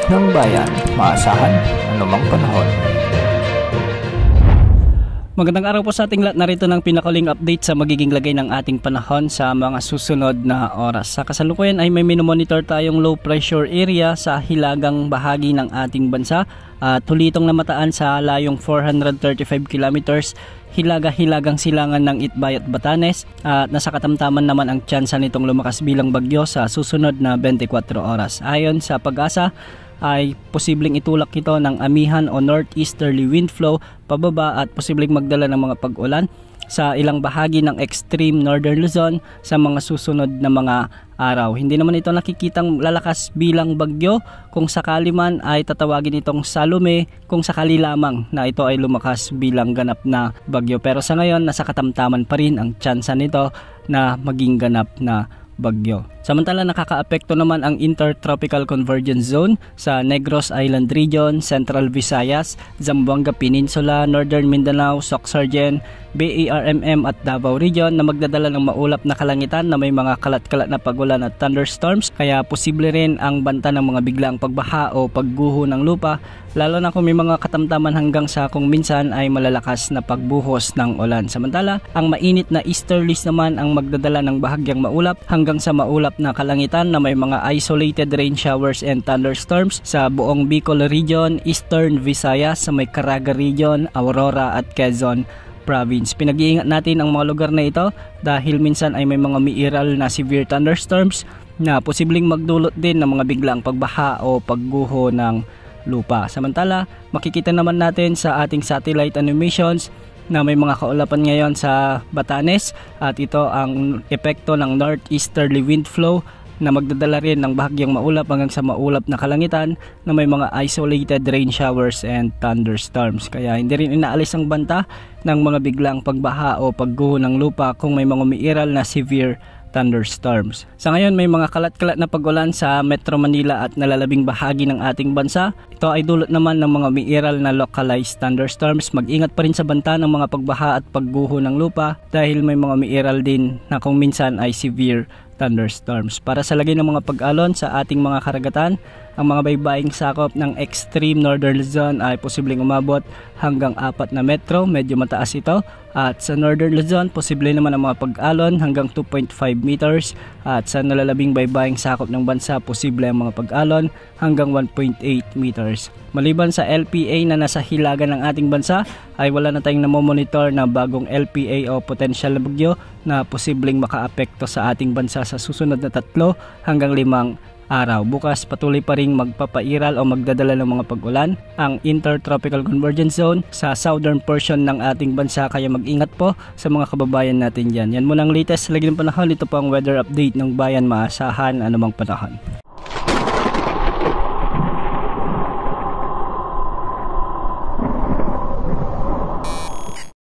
ng bayan, maasahan anumang panahon. Magandang araw po sa ating lahat. Narito ng pinakaling update sa magiging lagay ng ating panahon sa mga susunod na oras. Sa kasalukuyan ay may minomonitor tayong low pressure area sa hilagang bahagi ng ating bansa at hulitong namataan sa layong 435 kilometers hilaga-hilagang silangan ng Itbay at Batanes at nasa katamtaman naman ang tsansa nitong lumakas bilang bagyo sa susunod na 24 oras. Ayon sa Pag-asa ay posibleng itulak ito ng amihan o northeasterly wind flow pababa at posibleng magdala ng mga pag-ulan sa ilang bahagi ng extreme northern Luzon sa mga susunod na mga araw. Hindi naman ito nakikitang lalakas bilang bagyo, kung sakali man ay tatawagin itong Salome kung sakali lamang na ito ay lumakas bilang ganap na bagyo. Pero sa ngayon nasa katamtaman pa rin ang tsansa nito na maging ganap na bagyo. Samantala nakakaapekto naman ang Intertropical Convergence Zone sa Negros Island Region, Central Visayas, Zamboanga Peninsula, Northern Mindanao, Sorsogon, BARMM at Davao Region na magdadala ng maulap na kalangitan na may mga kalat-kalat na pagulan at thunderstorms, kaya posible rin ang banta ng mga biglaang pagbaha o pagguho ng lupa, lalo na kung may mga katamtaman hanggang sa kung minsan ay malalakas na pagbuhos ng ulan. Samantala, ang mainit na easterlies naman ang magdadala ng bahagyang maulap hanggang sa maulap na kalangitan na may mga isolated rain showers and thunderstorms sa buong Bicol Region, Eastern Visayas, sa may Caraga Region, Aurora at Quezon Province. Pinag-iingat natin ang mga lugar na ito dahil minsan ay may mga umiiral na severe thunderstorms na posibleng magdulot din ng mga biglaang pagbaha o pagguho ng lupa. Samantala, makikita naman natin sa ating satellite animations na may mga kaulapan ngayon sa Batanes at ito ang epekto ng northeasterly wind flow na magdadala rin ng bahagyang maulap hanggang sa maulap na kalangitan na may mga isolated rain showers and thunderstorms. Kaya hindi rin inaalis ang banta ng mga biglang pagbaha o pagguho ng lupa kung may mga umiiral na severe thunderstorms. Sa ngayon may mga kalat-kalat na pag-ulan sa Metro Manila at nalalabing bahagi ng ating bansa. Ito ay dulot naman ng mga umiiral na localized thunderstorms. Mag-ingat pa rin sa banta ng mga pagbaha at pagguho ng lupa dahil may mga umiiral din na kung minsan ay severe thunderstorms. Para sa lagay ng mga pag-alon sa ating mga karagatan, ang mga baybaying sakop ng extreme northern Luzon ay posibleng umabot hanggang 4 na metro, medyo mataas ito. At sa northern Luzon, posible naman ang mga pag-alon hanggang 2.5 meters. At sa nalalabing baybaying sakop ng bansa, posible ang mga pag-alon hanggang 1.8 meters. Maliban sa LPA na nasa hilaga ng ating bansa, ay wala na tayong namomonitor na bagong LPA o potential na bagyo na posibleng makaapekto sa ating bansa sa susunod na 3 hanggang 5 araw. Bukas patuloy pa ring magpapairal o magdadala ng mga pag-ulan ang Intertropical Convergence Zone sa southern portion ng ating bansa, kaya mag-ingat po sa mga kababayan natin dyan. Yan muna ang latest sa lagi ng panahon. Ito po ang weather update ng bayan, maasahan anumang panahon.